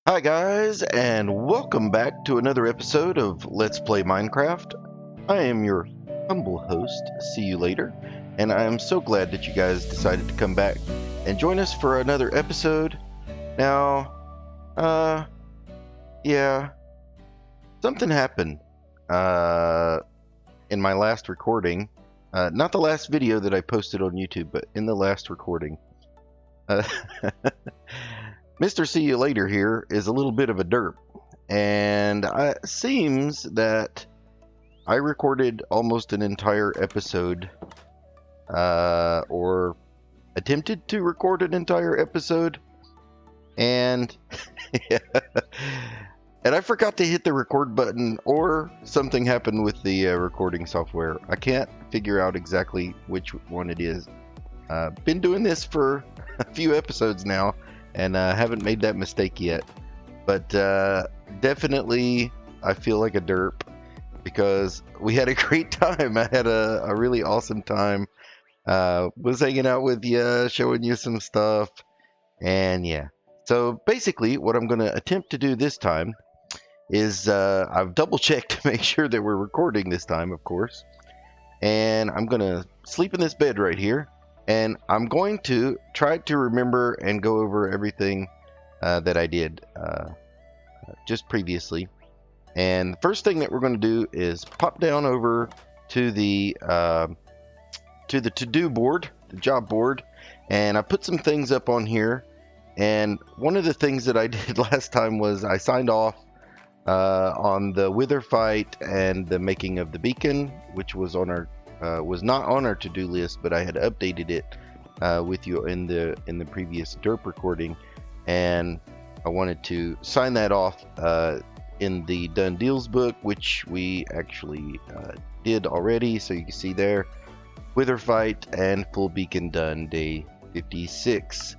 Hi guys, and welcome back to another episode of Let's Play Minecraft. I am your humble host, See You Later, and I am so glad that you guys decided to come back and join us for another episode. Now, yeah, something happened in my last recording. Not the last video that I posted on YouTube, but in the last recording. Mr. See You Later here is a little bit of a derp, and it seems that I recorded almost an entire episode, or attempted to record an entire episode, and and I forgot to hit the record button, or something happened with the recording software. I can't figure out exactly which one it is. Been doing this for a few episodes now, and haven't made that mistake yet. But definitely I feel like a derp because we had a great time. I had a really awesome time. Was hanging out with you, showing you some stuff, and yeah. So basically what I'm going to attempt to do this time is I've double checked to make sure that we're recording this time, of course. And I'm going to sleep in this bed right here. And I'm going to try to remember and go over everything that I did just previously. And the first thing that we're going to do is pop down over to the to-do board, the job board, and I put some things up on here. And one of the things that I did last time was I signed off on the wither fight and the making of the beacon, which was on our was not on our to-do list, but I had updated it with you in the previous derp recording, and I wanted to sign that off in the done deals book, which we actually did already. So you can see there, wither fight and full beacon done, day 56.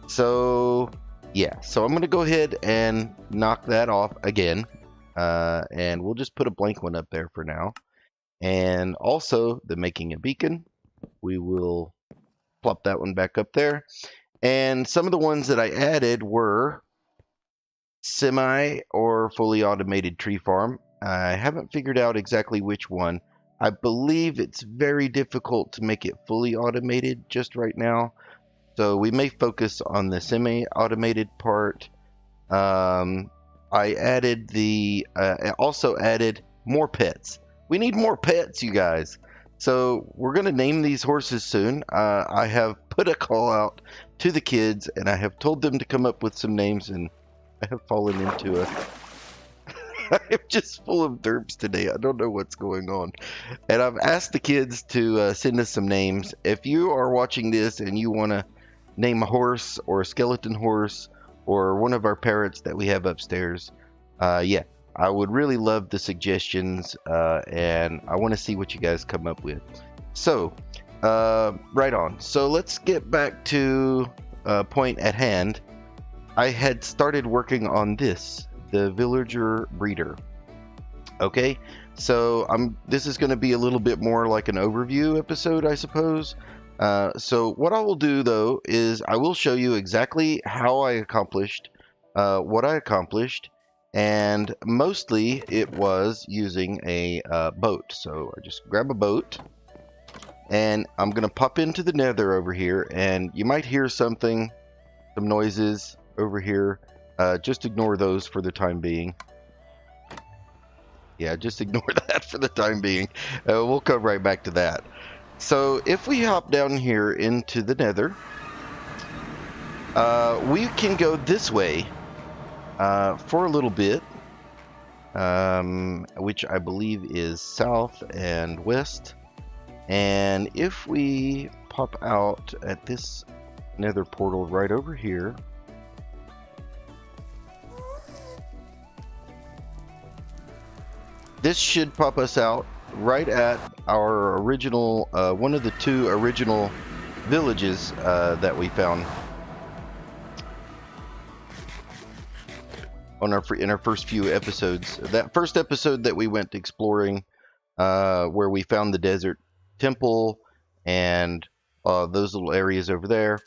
So yeah, so I'm gonna go ahead and knock that off again, and we'll just put a blank one up there for now. And also the making a beacon, we will plop that one back up there. And some of the ones that I added were semi or fully automated tree farm. I haven't figured out exactly which one. I believe it's very difficult to make it fully automated just right now, so we may focus on the semi-automated part. I added I also added more pets. We need more pets, you guys. So we're going to name these horses soon. I have put a call out to the kids, and I have told them to come up with some names, and I have fallen into a... I'm just full of derps today. I don't know what's going on. And I've asked the kids to send us some names. If you are watching this and you want to name a horse or a skeleton horse or one of our parrots that we have upstairs, yeah. I would really love the suggestions, and I want to see what you guys come up with. So, right on. So let's get back to point at hand. I had started working on this, the villager breeder. Okay, so this is going to be a little bit more like an overview episode, I suppose. So what I will do, though, is I will show you exactly how I accomplished what I accomplished. And mostly it was using a boat. So I just grab a boat, and I'm going to pop into the nether over here, and you might hear some noises over here. Just ignore those for the time being. Yeah, just ignore that for the time being. We'll come right back to that. So if we hop down here into the nether, we can go this way for a little bit, which I believe is south and west. And if we pop out at this nether portal right over here, this should pop us out right at our original, one of the two original villages that we found on in our first few episodes. That first episode that we went exploring, where we found the desert temple and those little areas over there.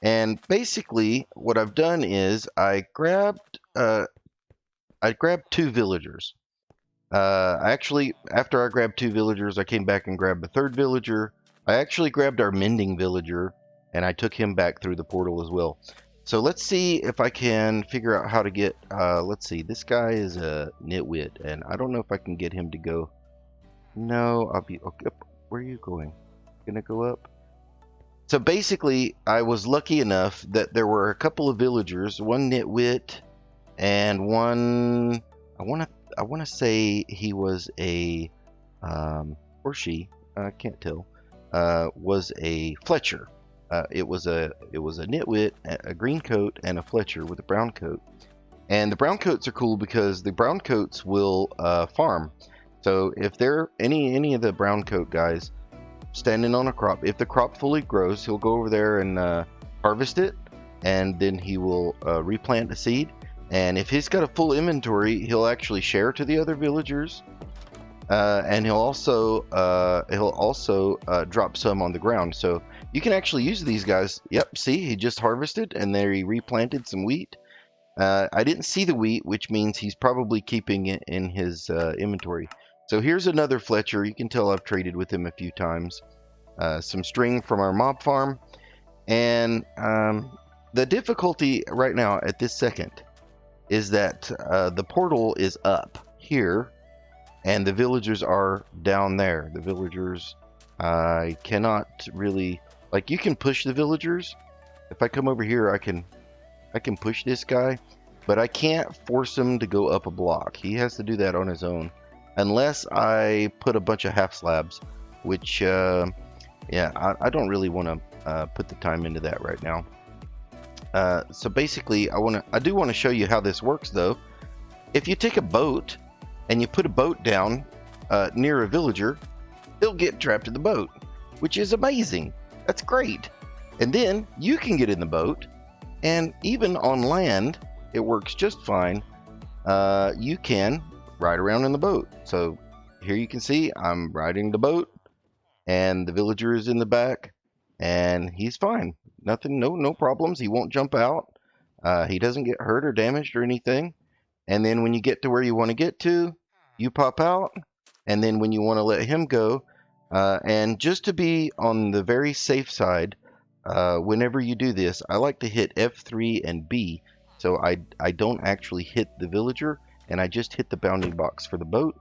And basically what I've done is I grabbed I grabbed 2 villagers. Actually, after I grabbed 2 villagers, I came back and grabbed a 3rd villager. I actually grabbed our mending villager, and I took him back through the portal as well. So let's see if I can figure out how to get, let's see, this guy is a nitwit, and I don't know if I can get him to go. No, I'll be, okay, where are you going? Gonna go up? So basically, I was lucky enough that there were a couple of villagers, one nitwit, and one, I want to say he was a, or she, I can't tell, was a Fletcher. It was a nitwit, a green coat, and a Fletcher with a brown coat. And the brown coats are cool because the brown coats will farm. So if they're any of the brown coat guys standing on a crop, if the crop fully grows, he'll go over there and harvest it, and then he will replant the seed. And if he's got a full inventory, he'll actually share to the other villagers, and he'll also drop some on the ground. So you can actually use these guys. Yep, see, he just harvested, and there he replanted some wheat. I didn't see the wheat, which means he's probably keeping it in his inventory. So here's another Fletcher. You can tell I've traded with him a few times. Some string from our mob farm, and the difficulty right now at this second is that the portal is up here and the villagers are down there. The villagers, I cannot really, like, you can push the villagers. If I come over here, I can push this guy, but I can't force him to go up a block. He has to do that on his own, unless I put a bunch of half slabs, which yeah, I don't really want to put the time into that right now. So basically, I do want to show you how this works, though. If you take a boat and you put a boat down near a villager, they'll get trapped in the boat, which is amazing. That's great. And then you can get in the boat, and even on land, it works just fine. You can ride around in the boat. So here you can see I'm riding the boat, and the villager is in the back, and he's fine. Nothing, no problems. He won't jump out. He doesn't get hurt or damaged or anything. And then when you get to where you want to get to, you pop out. And then when you want to let him go, and just to be on the very safe side, whenever you do this, I like to hit F3 and B, so I don't actually hit the villager, and I just hit the bounding box for the boat.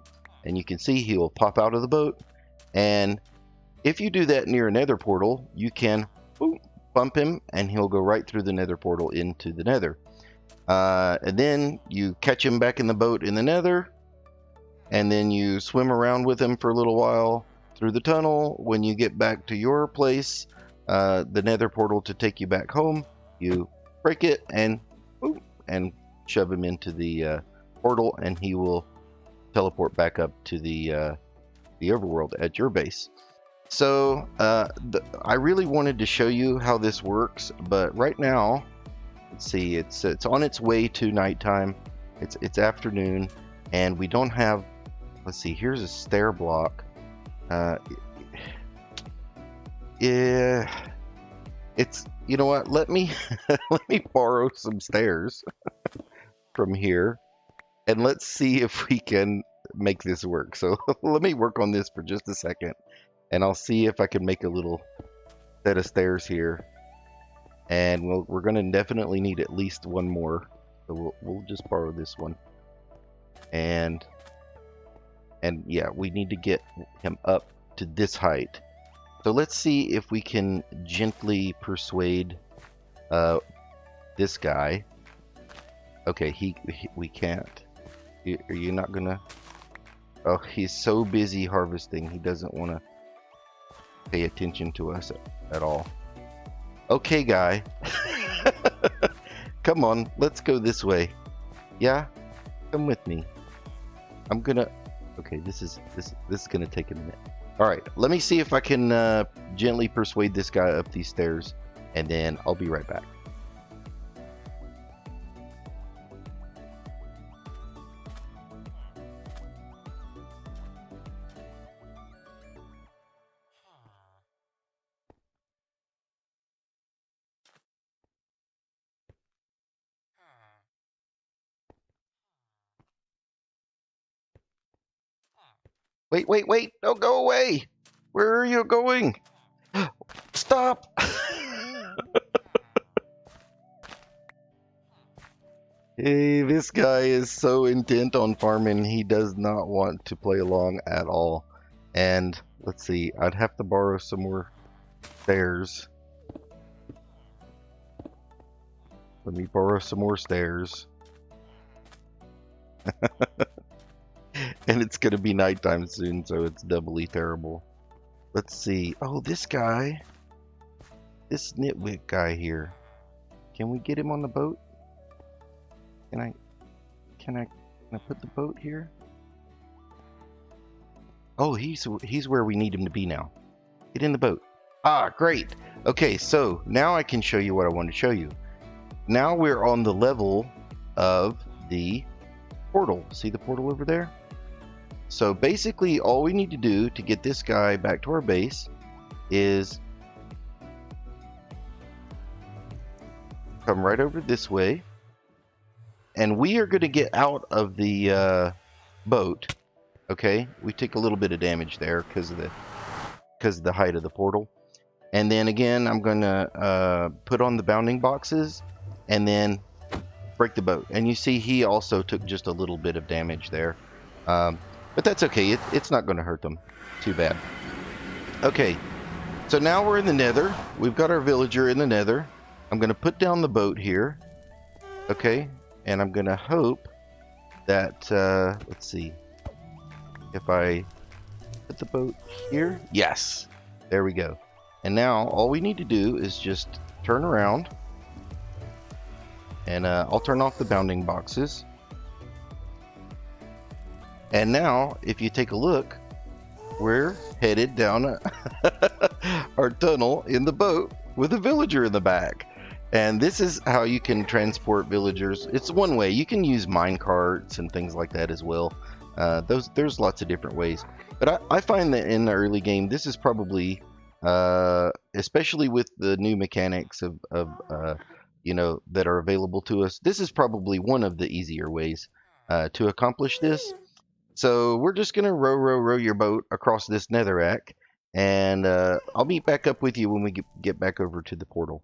And you can see he will pop out of the boat. And if you do that near a nether portal, you can bump him, and he'll go right through the nether portal into the nether. And then you catch him back in the boat in the nether, and then you swim around with him for a little while through the tunnel. When you get back to your place, the nether portal to take you back home, you break it and shove him into the portal, and he will teleport back up to the overworld at your base. So I really wanted to show you how this works, but right now, let's see, it's on its way to nighttime. It's afternoon, and we don't have. Let's see. Here's a stair block. Yeah, it's, you know what? Let me let me borrow some stairs from here, and let's see if we can make this work. So let me work on this for just a second, and I'll see if I can make a little set of stairs here. And we're going to definitely need at least one more, so we'll just borrow this one. And yeah, we need to get him up to this height. So let's see if we can gently persuade this guy. Okay, we can't. Are you not gonna? Oh, he's so busy harvesting, he doesn't want to pay attention to us at all. Okay, guy. Come on, let's go this way. Yeah, come with me. I'm gonna. Okay, this is gonna take a minute. All right, let me see if I can gently persuade this guy up these stairs, and then I'll be right back. Wait, wait, wait. Don't go away. Where are you going? Stop. Hey, this guy is so intent on farming, he does not want to play along at all. And let's see, I'd have to borrow some more stairs. Let me borrow some more stairs. And it's going to be nighttime soon, so it's doubly terrible. Let's see. Oh, this guy. This nitwit guy here. Can we get him on the boat? Can I put the boat here? Oh, he's where we need him to be now. Get in the boat. Ah, great. Okay, so now I can show you what I want to show you. Now we're on the level of the portal. See the portal over there? So basically all we need to do to get this guy back to our base is come right over this way. And we are going to get out of the boat. Okay, we take a little bit of damage there because of the height of the portal. And then again, I'm going to put on the bounding boxes and then break the boat. And you see he also took just a little bit of damage there. But that's okay. It's not going to hurt them too bad. Okay, so now we're in the nether. We've got our villager in the nether. I'm going to put down the boat here. Okay. And I'm going to hope that, let's see, if I put the boat here, yes, there we go. And now all we need to do is just turn around, and I'll turn off the bounding boxes. And now, if you take a look, we're headed down our tunnel in the boat with a villager in the back. And this is how you can transport villagers. It's one way. You can use mine carts and things like that as well. There's lots of different ways. But I find that in the early game, this is probably, especially with the new mechanics of that are available to us, this is probably one of the easier ways to accomplish this. So we're just going to row your boat across this netherrack. And I'll meet back up with you when we get back over to the portal.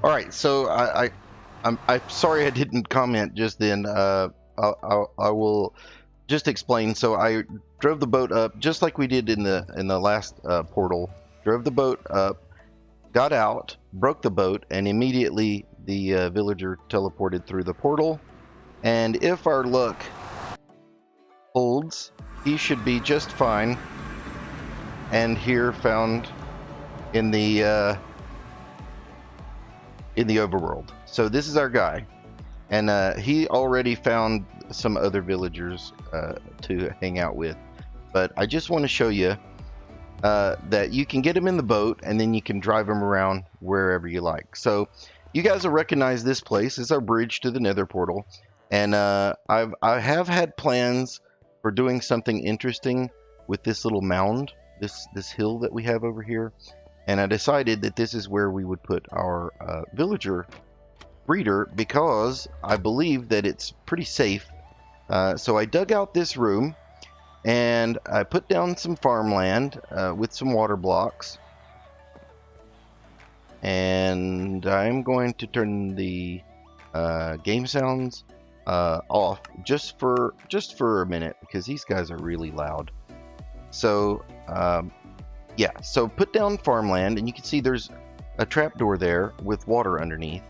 All right, so I'm sorry I didn't comment just then. I will just explain. So I drove the boat up just like we did in the last portal. Drove the boat up, got out, broke the boat, and immediately the villager teleported through the portal. And if our luck holds, he should be just fine. And here found in the overworld. So this is our guy, and he already found some other villagers to hang out with, but I just want to show you that you can get him in the boat and then you can drive him around wherever you like. So you guys will recognize this place is our bridge to the nether portal, and I have had plans for doing something interesting with this little mound, this hill that we have over here. And I decided that this is where we would put our villager breeder because I believe that it's pretty safe. So I dug out this room and I put down some farmland with some water blocks. And I'm going to turn the game sounds off just for a minute because these guys are really loud. So yeah, so put down farmland, and you can see there's a trapdoor there with water underneath.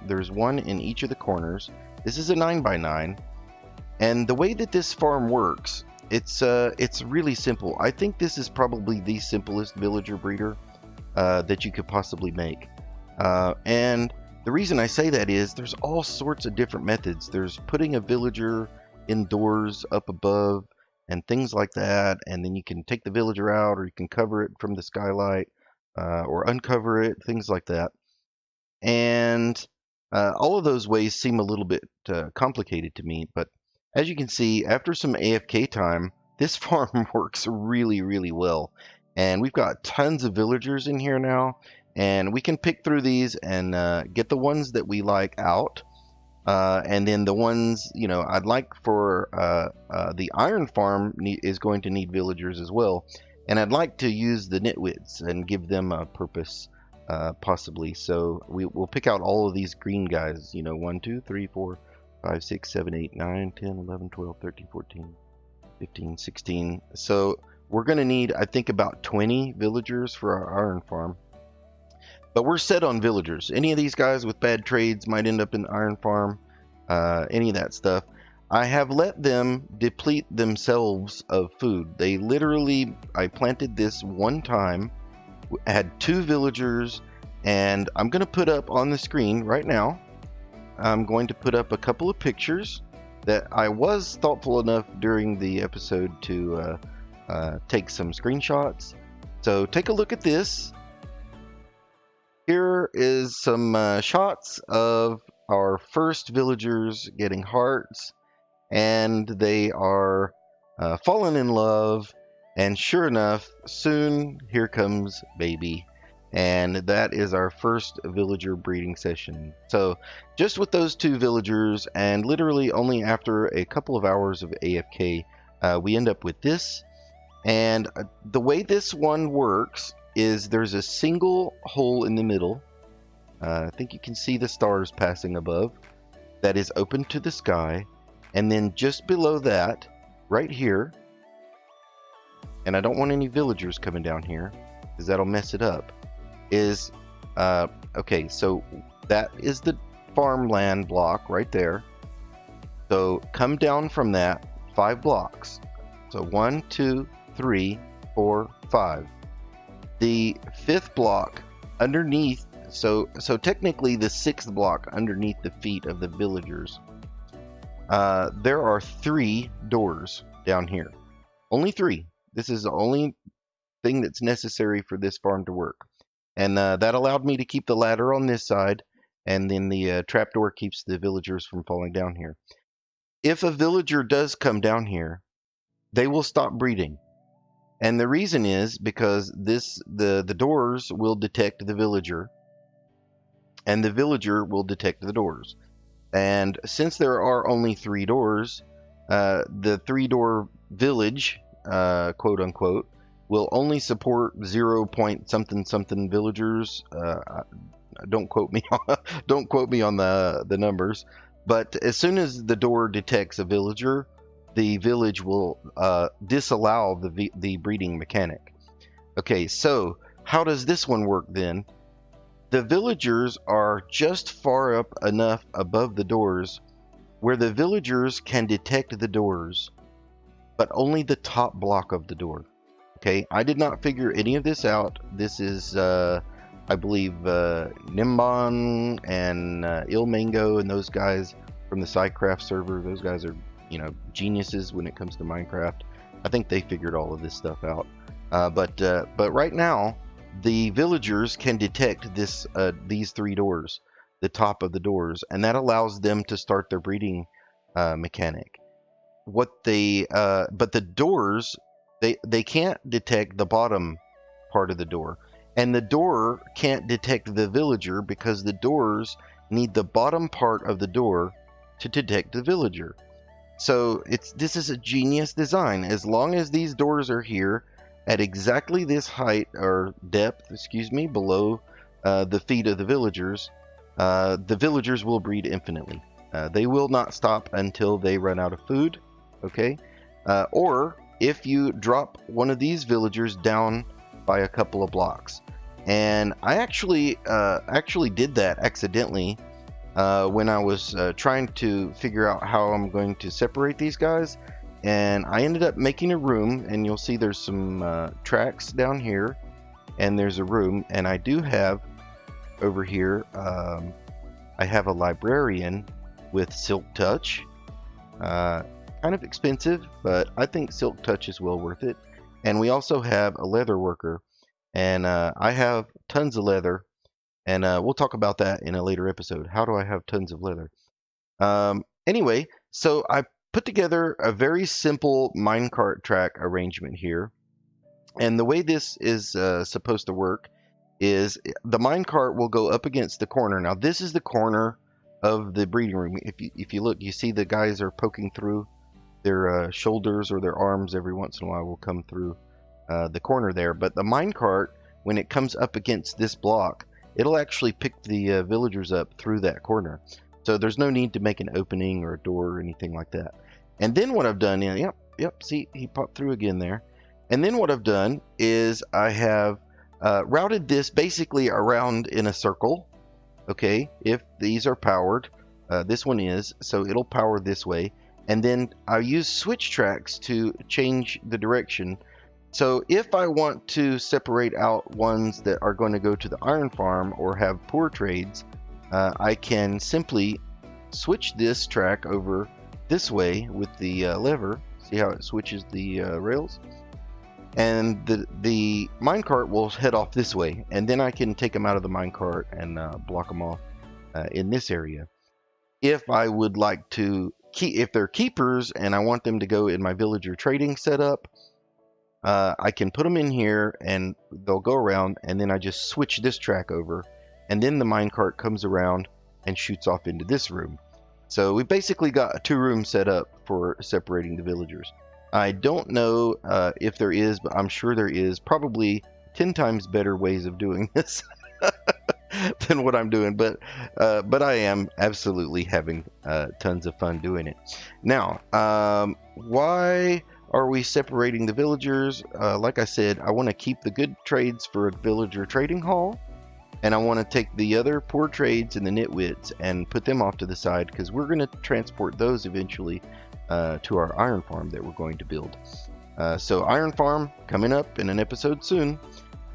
There's one in each of the corners. This is a 9x9, and the way that this farm works, it's really simple. I think this is probably the simplest villager breeder that you could possibly make. And the reason I say that is there's all sorts of different methods. There's putting a villager indoors up above, and things like that, and then you can take the villager out, or you can cover it from the skylight, or uncover it, things like that. And All of those ways seem a little bit complicated to me, but as you can see, after some AFK time, this farm works really, really well. And we've got tons of villagers in here now, and we can pick through these and get the ones that we like out. And then the ones, you know, I'd like for the iron farm is going to need villagers as well. And I'd like to use the nitwits and give them a purpose, possibly. So we'll pick out all of these green guys, you know, 1, 2, 3, 4, 5, 6, 7, 8, 9, 10, 11, 12, 13, 14, 15, 16. So we're going to need, I think, about 20 villagers for our iron farm. But we're set on villagers. Any of these guys with bad trades might end up in the iron farm. Any of that stuff. I have let them deplete themselves of food. They literally, I planted this one time, had 2 villagers, and I'm going to put up on the screen right now, I'm going to put up a couple of pictures that I was thoughtful enough during the episode to take some screenshots. So take a look at this. Here is some shots of our first villagers getting hearts, and they are falling in love, and sure enough, soon here comes baby, and that is our first villager breeding session. So just with those 2 villagers, and literally only after a couple of hours of AFK, we end up with this. And the way this one works is there's a single hole in the middle. I think you can see the stars passing above. That is open to the sky. And then just below that, right here, and I don't want any villagers coming down here because that'll mess it up, is, okay, so that is the farmland block right there. So come down from that 5 blocks. So 1, 2, 3, 4, 5. The 5th block underneath, so technically the 6th block underneath the feet of the villagers, there are 3 doors down here. Only 3. This is the only thing that's necessary for this farm to work. And that allowed me to keep the ladder on this side, and then the trapdoor keeps the villagers from falling down here. If a villager does come down here, they will stop breeding. And the reason is because the doors will detect the villager, and the villager will detect the doors. And since there are only 3 doors, the 3-door village, quote unquote, will only support 0 point something something villagers. Don't quote me on the numbers. But as soon as the door detects a villager, the village will disallow the breeding mechanic. Okay, so how does this one work then? The villagers are just far up enough above the doors where the villagers can detect the doors, but only the top block of the door. Okay, I did not figure any of this out. This is, I believe, Nimbon and Ilmango and those guys from the SciCraft server. Those guys are, you know, geniuses when it comes to Minecraft. I think they figured all of this stuff out. But right now, the villagers can detect these 3 doors, the top of the doors, and that allows them to start their breeding mechanic. But the doors, they can't detect the bottom part of the door, and the door can't detect the villager because the doors need the bottom part of the door to detect the villager. So this is a genius design. As long as these doors are here at exactly this height or depth, below the feet of the villagers will breed infinitely. They will not stop until they run out of food. Okay, or if you drop one of these villagers down by a couple of blocks. And I actually did that accidentally when I was trying to figure out how I'm going to separate these guys, and I ended up making a room, and you'll see there's some tracks down here, and there's a room, and I do have over here I have a librarian with Silk Touch. Kind of expensive, but I think Silk Touch is well worth it. And we also have a leather worker, and I have tons of leather, And we'll talk about that in a later episode. How do I have tons of leather? Anyway, so I put together a very simple minecart track arrangement here. And the way this is supposed to work is the minecart will go up against the corner. Now, this is the corner of the breeding room. If you look, you see the guys are poking through their shoulders, or their arms every once in a while will come through the corner there. But the minecart, when it comes up against this block, it'll actually pick the villagers up through that corner. So there's no need to make an opening or a door or anything like that. And then what I've done, yep, see, he popped through again there. And then what I've done is I have routed this basically around in a circle. Okay, if these are powered, this one is, so it'll power this way. And then I use switch tracks to change the direction. So if I want to separate out ones that are going to go to the iron farm or have poor trades, I can simply switch this track over this way with the lever. See how it switches the rails? And the minecart will head off this way, and then I can take them out of the minecart and block them off in this area. If I would like to if they're keepers and I want them to go in my villager trading setup, I can put them in here and they'll go around, and then I just switch this track over, and then the minecart comes around and shoots off into this room. So we basically got a 2-room setup for separating the villagers. I don't know if there is, but I'm sure there is probably 10 times better ways of doing this than what I'm doing. But I am absolutely having tons of fun doing it. Now, why are we separating the villagers? Like I said, I want to keep the good trades for a villager trading hall. And I want to take the other poor trades and the nitwits and put them off to the side, because we're going to transport those eventually to our iron farm that we're going to build. So iron farm coming up in an episode soon.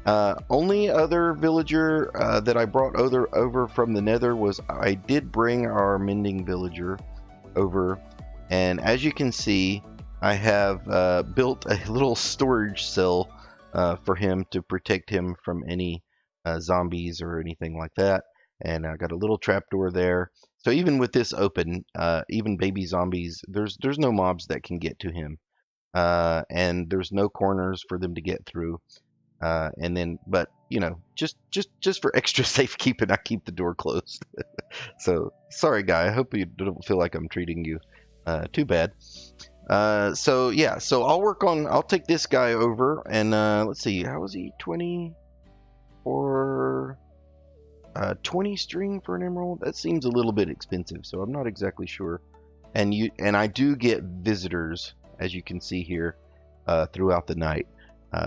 Only other villager that I brought over from the nether was I did bring our mending villager over, and as you can see, I have built a little storage cell for him to protect him from any zombies or anything like that. And I got a little trapdoor there. So even with this open, even baby zombies, there's no mobs that can get to him, and there's no corners for them to get through. And then, but you know, just for extra safekeeping, I keep the door closed. So sorry, guy. I hope you don't feel like I'm treating you too bad. So yeah, so I'll take this guy over, and let's see, how was he? 20 or 20 string for an emerald? That seems a little bit expensive, so I'm not exactly sure. And I do get visitors, as you can see here, throughout the night.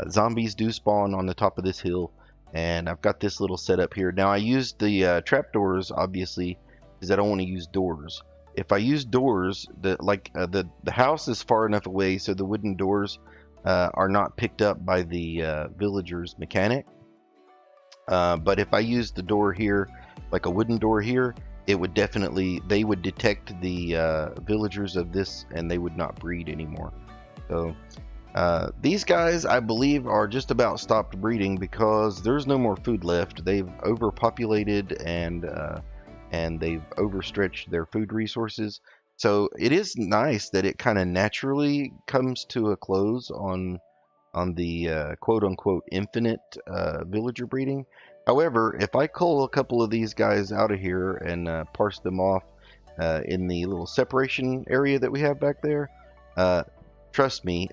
Zombies do spawn on the top of this hill, and I've got this little setup here. Now I used the trapdoors, obviously, because I don't want to use doors. If I use doors, the house is far enough away so the wooden doors are not picked up by the villager's mechanic. But if I use the door here, like a wooden door here, it would they would detect the villagers of this, and they would not breed anymore. So these guys, I believe, are just about stopped breeding because there's no more food left. They've overpopulated, and they've overstretched their food resources. So it is nice that it kind of naturally comes to a close on the quote-unquote infinite villager breeding. However, if I cull a couple of these guys out of here and parse them off in the little separation area that we have back there, trust me,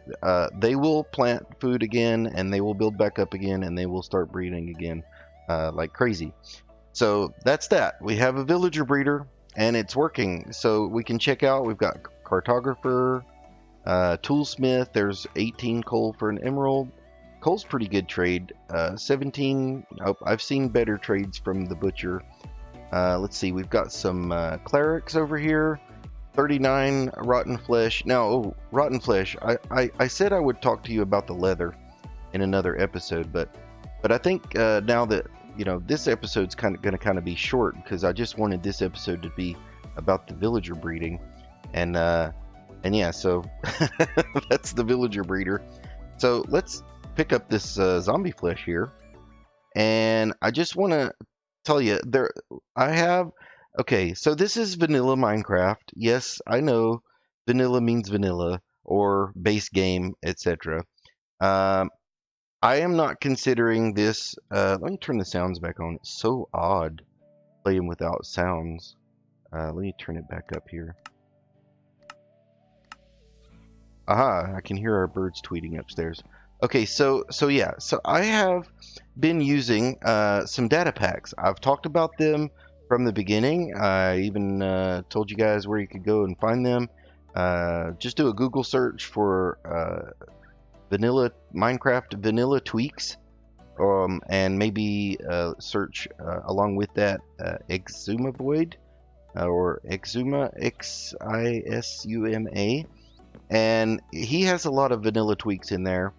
they will plant food again, and they will build back up again, and they will start breeding again like crazy. So that's that. We have a villager breeder, and it's working. So we can check out, we've got cartographer, toolsmith. There's 18 coal for an emerald. Coal's pretty good trade. 17. Oh, I've seen better trades from the butcher. Let's see. We've got some clerics over here. 39 rotten flesh. Now, rotten flesh. I said I would talk to you about the leather in another episode, but I think now that this episode's going to be short, because I just wanted this episode to be about the villager breeding, and yeah, so that's the villager breeder. So let's pick up this zombie flesh here, and I just want to tell you there I have okay, so this is vanilla Minecraft. Yes, I know vanilla means vanilla or base game, etc. Um, I am not considering this. Let me turn the sounds back on. It's so odd playing without sounds. Let me turn it back up here. Aha, I can hear our birds tweeting upstairs. Okay, so yeah, so I have been using some data packs. I've talked about them from the beginning. I even told you guys where you could go and find them. Just do a Google search for vanilla Minecraft vanilla tweaks, and maybe search along with that Exuma Void or Exuma Xisuma, and he has a lot of vanilla tweaks in there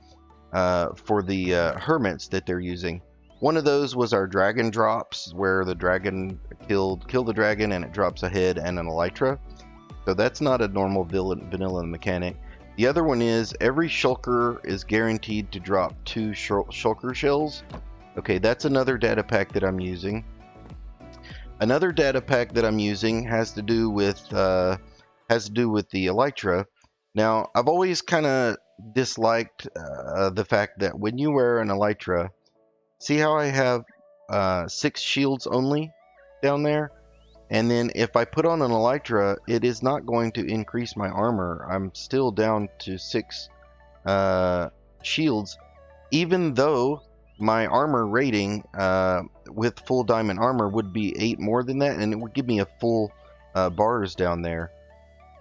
for the hermits that they're using. One of those was our dragon drops, where the dragon kill the dragon and it drops a head and an elytra. So that's not a normal vanilla mechanic. The other one is every shulker is guaranteed to drop 2 shulker shells. Okay, that's another data pack that I'm using. Another data pack that I'm using has to do with the elytra. Now, I've always kind of disliked the fact that when you wear an elytra, see how I have 6 shields only down there? And then if I put on an elytra, it is not going to increase my armor. I'm still down to 6 shields, even though my armor rating with full diamond armor would be 8 more than that, and it would give me a full bars down there.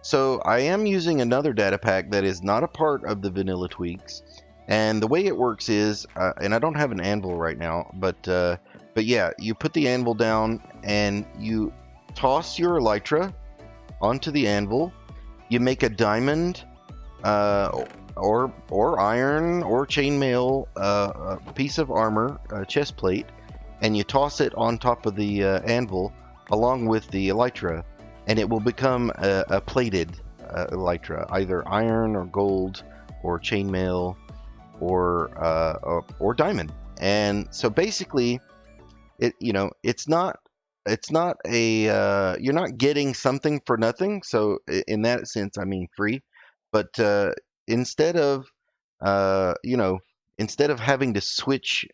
So I am using another data pack that is not a part of the vanilla tweaks, and the way it works is, and I don't have an anvil right now, but yeah, you put the anvil down and you toss your elytra onto the anvil. You make a diamond or iron or chainmail piece of armor, chest plate, and you toss it on top of the anvil along with the elytra, and it will become a plated elytra, either iron or gold or chainmail or diamond. And so basically, it's not a you're not getting something for nothing. So in that sense, I mean free. But instead of instead of having to switch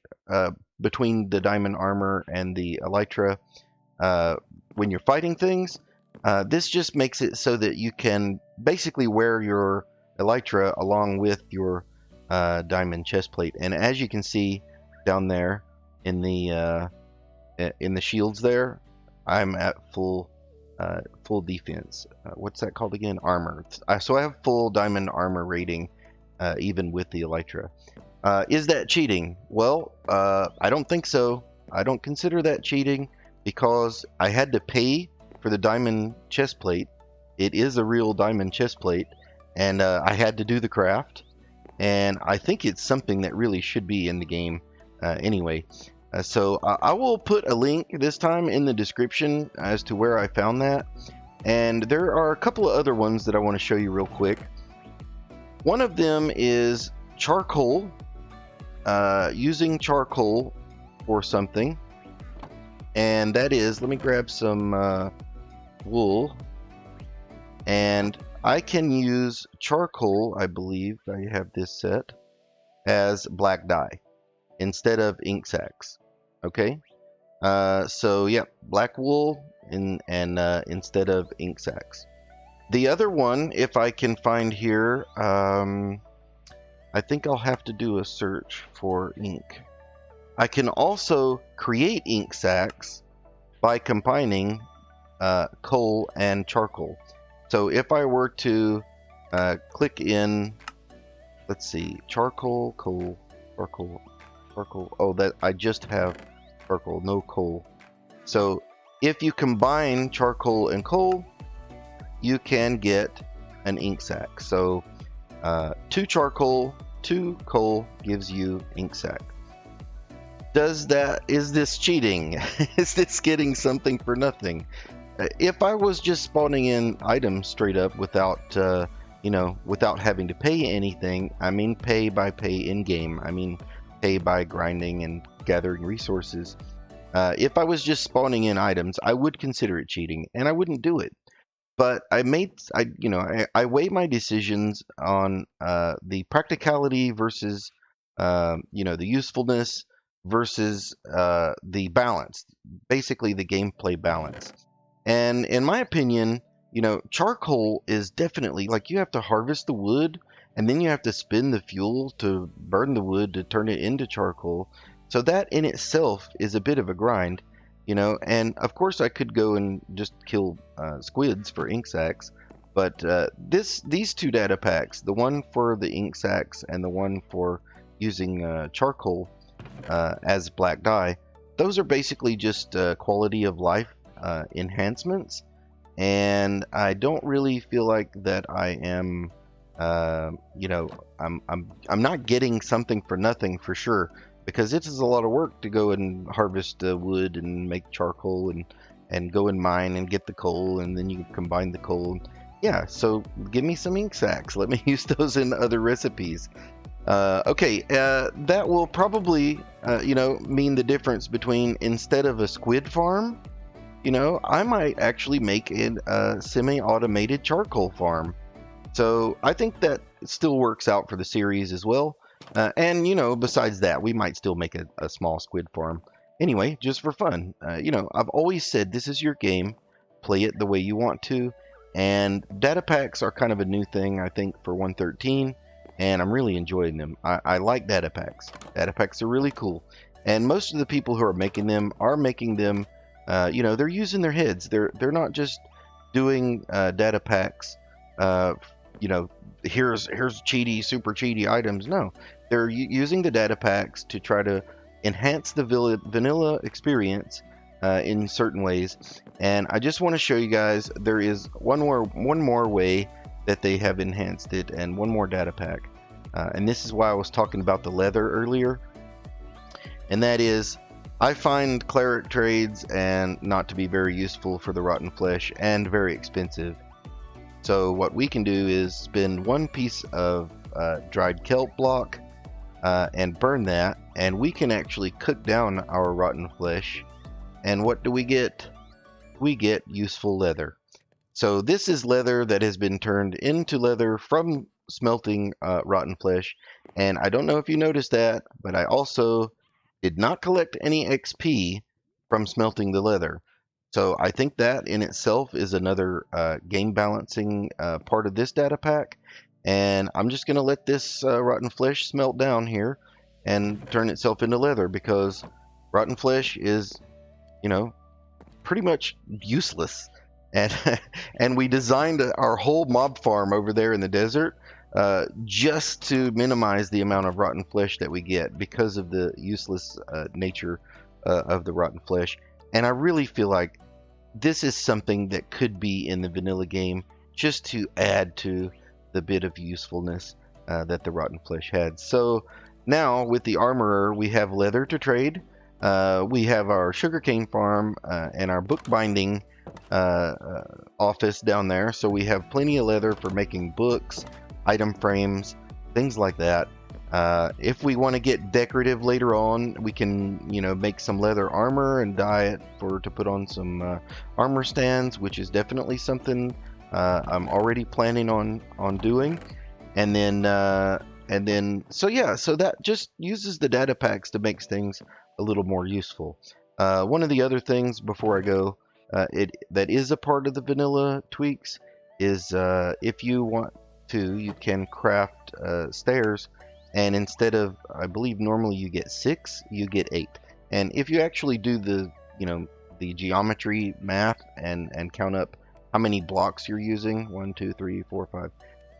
between the diamond armor and the elytra when you're fighting things, this just makes it so that you can basically wear your elytra along with your diamond chest plate. And as you can see down there in the shields there, I'm at full defense. What's that called again? Armor. So I have full diamond armor rating even with the elytra. Is that cheating? Well, I don't think so. I don't consider that cheating because I had to pay for the diamond chest plate. It is a real diamond chest plate, and I had to do the craft, and I think it's something that really should be in the game anyway. So I will put a link this time in the description as to where I found that, and there are a couple of other ones that I want to show you real quick. One of them is charcoal, using charcoal for something, and that is, let me grab some wool, and I can use charcoal, I believe I have this set, as black dye instead of ink sacs. Okay, so yeah, black wool and instead of ink sacs. The other one, if I can find here, I think I'll have to do a search for ink. I can also create ink sacs by combining coal and charcoal. So if I were to click in, let's see, charcoal, coal, charcoal. Oh, that I just have charcoal, no coal. So if you combine charcoal and coal, you can get an ink sac. So 2 charcoal, 2 coal gives you ink sac. Is this cheating? Is this getting something for nothing? If I was just spawning in items straight up without without having to pay anything, I mean pay in game, I mean pay by grinding and gathering resources, If I was just spawning in items, I would consider it cheating, and I wouldn't do it. But I weigh my decisions on the practicality versus the usefulness versus the balance, basically the gameplay balance. And in my opinion, charcoal is definitely like you have to harvest the wood and then you have to spin the fuel to burn the wood to turn it into charcoal. So that in itself is a bit of a grind, and of course I could go and just kill squids for ink sacs, but these two data packs, the one for the ink sacs and the one for using charcoal as black dye, those are basically just quality of life enhancements, and I don't really feel like that I am I'm not getting something for nothing for sure, because it is a lot of work to go and harvest wood and make charcoal and go and mine and get the coal, and then you combine the coal. Yeah, so give me some ink sacs. Let me use those in other recipes. Okay, that will probably mean the difference between, instead of a squid farm, I might actually make it a semi-automated charcoal farm. So I think that still works out for the series as well. And besides that, we might still make a small squid farm. Anyway, just for fun. I've always said this is your game. Play it the way you want to. And data packs are kind of a new thing, I think, for 1.13. And I'm really enjoying them. I like data packs. Data packs are really cool. And most of the people who are making them they're using their heads. They're not just doing data packs here's cheaty, super cheaty items. No, they're using the data packs to try to enhance the vanilla experience in certain ways. And I just want to show you guys there is one more way that they have enhanced it, and one more data pack. And this is why I was talking about the leather earlier. And that is, I find cleric trades and not to be very useful for the rotten flesh and very expensive. So what we can do is spend one piece of dried kelp block and burn that, and we can actually cook down our rotten flesh. And what do we get? We get useful leather. So this is leather that has been turned into leather from smelting rotten flesh. And I don't know if you noticed that, but I also did not collect any XP from smelting the leather. So I think that in itself is another game balancing part of this data pack. And I'm just going to let this rotten flesh smelt down here and turn itself into leather, because rotten flesh is, pretty much useless. And we designed our whole mob farm over there in the desert just to minimize the amount of rotten flesh that we get because of the useless nature of the rotten flesh. And I really feel like this is something that could be in the vanilla game, just to add to the bit of usefulness that the rotten flesh had. So now with the armorer, we have leather to trade. We have our sugarcane farm and our bookbinding office down there. So we have plenty of leather for making books, item frames, things like that. If we want to get decorative later on, we can, make some leather armor and dye it to put on some armor stands, which is definitely something I'm already planning on doing. And then so that just uses the data packs to make things a little more useful. One of the other things before I go, that is a part of the vanilla tweaks is if you want to, you can craft stairs. And instead of, I believe normally you get 6, you get 8. And if you actually do the geometry math and count up how many blocks you're using, 1, 2, 3, 4, 5,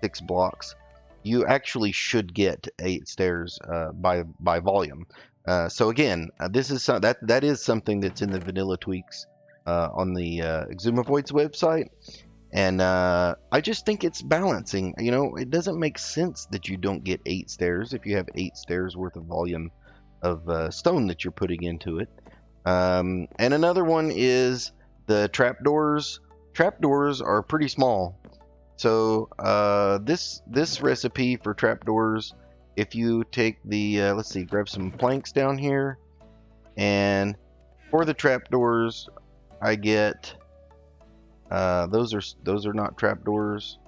6 blocks, you actually should get 8 stairs by volume. So again, this is that is something that's in the vanilla tweaks on the Exumavoid's website. And I just think it's balancing. It doesn't make sense that you don't get 8 stairs if you have 8 stairs worth of volume of stone that you're putting into it. And another one is the trapdoors. Trapdoors are pretty small. So this recipe for trapdoors, if you take the, let's see, grab some planks down here. And For the trapdoors, I get those are not trapdoors.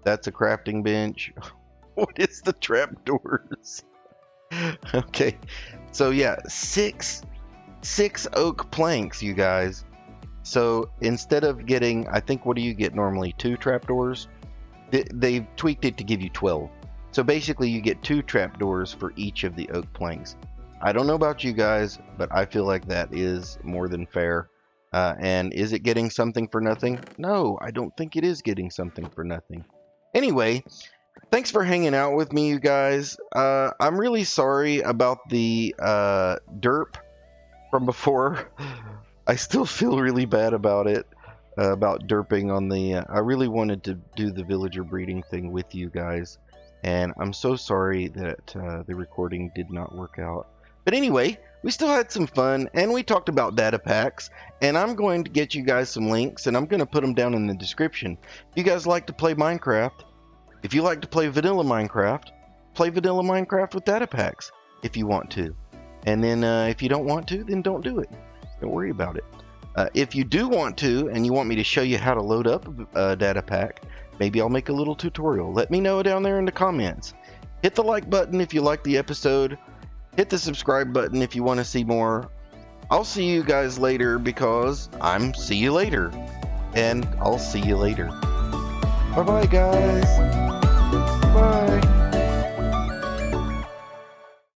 That's a crafting bench. What is the trapdoors? Okay, so yeah, six oak planks, you guys. So instead of getting, I think, what do you get normally? 2 trapdoors? They've tweaked it to give you 12. So basically you get 2 trapdoors for each of the oak planks. I don't know about you guys, but I feel like that is more than fair. And is it getting something for nothing? No, I don't think it is getting something for nothing. Anyway, thanks for hanging out with me, you guys. I'm really sorry about the derp from before. I still feel really bad about it, about derping on the... I really wanted to do the villager breeding thing with you guys, and I'm so sorry that the recording did not work out. But anyway, we still had some fun, and we talked about data packs, and I'm going to get you guys some links, and I'm going to put them down in the description. If you guys like to play Minecraft, if you like to play vanilla Minecraft, play vanilla Minecraft with data packs if you want to. And then if you don't want to, then don't do it. Don't worry about it. If you do want to, and you want me to show you how to load up a data pack, maybe I'll make a little tutorial. Let me know down there in the comments. Hit the like button if you like the episode. Hit the subscribe button if you want to see more. I'll see you guys later because I'm see you later. And I'll see you later. Bye bye, guys.